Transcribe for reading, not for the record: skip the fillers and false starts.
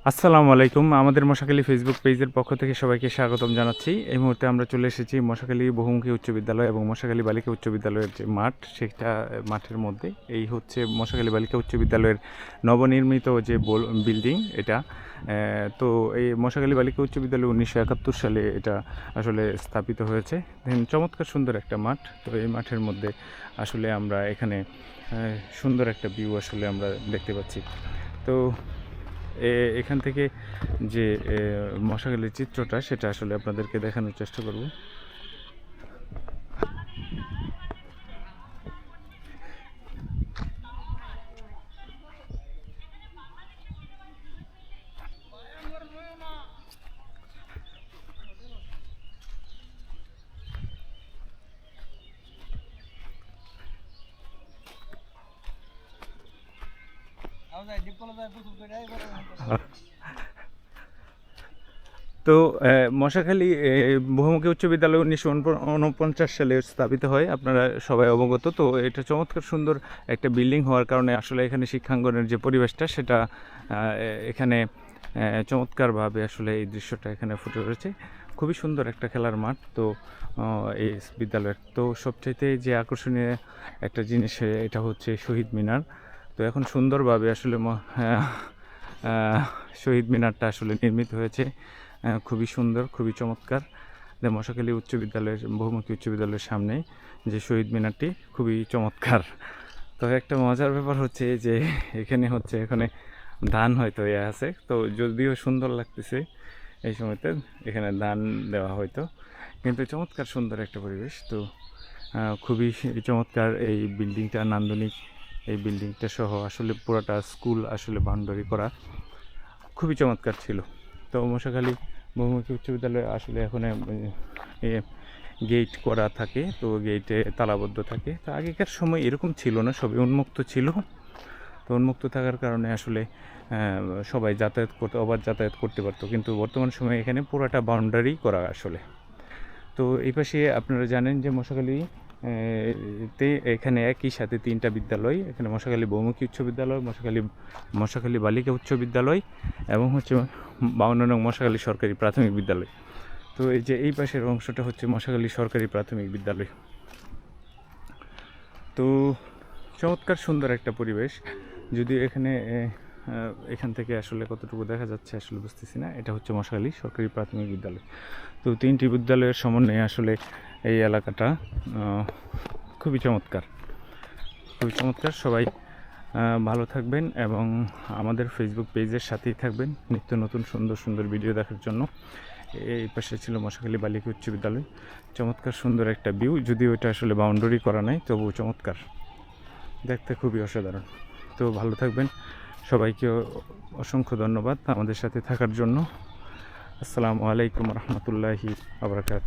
আসসালামু আলাইকুম। আমাদের মশাখালী ফেসবুক পেজের পক্ষ থেকে সবাইকে স্বাগতম জানাচ্ছি। এই মুহূর্তে আমরা চলে এসেছি মশাখালী বহুমুখী উচ্চ বিদ্যালয় এবং মশাখালী বালিকা উচ্চ বিদ্যালয়ের যে মাঠ, সেটা মাঠের মধ্যে এই হচ্ছে মশাখালী বালিকা উচ্চ বিদ্যালয়ের নবনির্মিত যে বিল্ডিং এটা। তো এই মশাখালী বালিকা উচ্চ বিদ্যালয় 1971 সালে এটা আসলে স্থাপিত হয়েছে। চমৎকার সুন্দর একটা মাঠ। তো এই মাঠের মধ্যে আসলে আমরা এখানে সুন্দর একটা ভিউ আসলে আমরা দেখতে পাচ্ছি। তো এখান থেকে যে মশাখালীর চিত্রটা সেটা আসলে আপনাদেরকে দেখানোর চেষ্টা করব। তো মশাখালী বহুমুখী উচ্চ বিদ্যালয় 1949 সালে স্থাপিত হয়, আপনারা সবাই অবগত। তো এটা চমৎকার সুন্দর একটা বিল্ডিং হওয়ার কারণে আসলে এখানে শিক্ষাঙ্গনের যে পরিবেশটা সেটা এখানে চমৎকারভাবে আসলে এই দৃশ্যটা এখানে ফুটে উঠেছে। খুবই সুন্দর একটা খেলার মাঠ। তো এই বিদ্যালয়ের তো সবচাইতে যে আকর্ষণীয় একটা জিনিস এটা হচ্ছে শহীদ মিনার। তো এখন সুন্দরভাবে আসলে শহীদ মিনারটা আসলে নির্মিত হয়েছে। খুবই সুন্দর, খুবই চমৎকার। মশাখালী উচ্চ বিদ্যালয়ের বহুমুখী উচ্চ বিদ্যালয়ের সামনে যে শহীদ মিনারটি খুবই চমৎকার। তো একটা মজার ব্যাপার হচ্ছে যে এখানে ধান হয়তো আছে, তো যদিও সুন্দর লাগতেছে এই সময়তে এখানে ধান দেওয়া হয়তো, কিন্তু চমৎকার সুন্দর একটা পরিবেশ। তো খুবই চমৎকার এই বিল্ডিংটা, নান্দনিক এই বিল্ডিংটা সহ আসলে পুরোটা স্কুল আসলে বাউন্ডারি করা, খুবই চমৎকার ছিল। তো মশাখালী বহুমুখী উচ্চ বিদ্যালয়ে আসলে এখন গেট করা থাকে, তো গেটে তালাবদ্ধ থাকে। তো আগেকার সময় এরকম ছিল না, সবই উন্মুক্ত ছিল। তো উন্মুক্ত থাকার কারণে আসলে সবাই যাতায়াত করতে পারতো, কিন্তু বর্তমান সময়ে এখানে পুরোটা বাউন্ডারি করা আসলে। তো এই পাশে আপনারা জানেন যে মশাখালী এখানে একই সাথে 3টা বিদ্যালয়, এখানে মশাখালী বহুমুখী উচ্চ বিদ্যালয়, মশাখালী বালিকা উচ্চ বিদ্যালয় এবং হচ্ছে 52 নং মশাখালী সরকারি প্রাথমিক বিদ্যালয়। তো এই যে এই পাশের অংশটা হচ্ছে মশাখালী সরকারি প্রাথমিক বিদ্যালয়। তো চমৎকার সুন্দর একটা পরিবেশ, যদিও এখান থেকে আসলে কতটুকু দেখা যাচ্ছে আসলে বুঝতেছি না। এটা হচ্ছে মশাখালী সরকারি প্রাথমিক বিদ্যালয়। তো 3টি বিদ্যালয়ের সমন্বয়ে আসলে এই এলাকাটা খুবই চমৎকার, খুবই চমৎকার। সবাই ভালো থাকবেন এবং আমাদের ফেসবুক পেজের সাথেই থাকবেন নিত্য নতুন সুন্দর সুন্দর ভিডিও দেখার জন্য। এই পাশে ছিল মশাখালী বালিকা উচ্চ বিদ্যালয়, চমৎকার সুন্দর একটা ভিউ, যদিও এটা আসলে বাউন্ডারি করা নাই, তবুও চমৎকার, দেখতে খুবই অসাধারণ। তো ভালো থাকবেন, সবাইকে অসংখ্য ধন্যবাদ আমাদের সাথে থাকার জন্য। আসসালামু আলাইকুম রহমতুল্লাহি ওয়া বারাকাতুহু।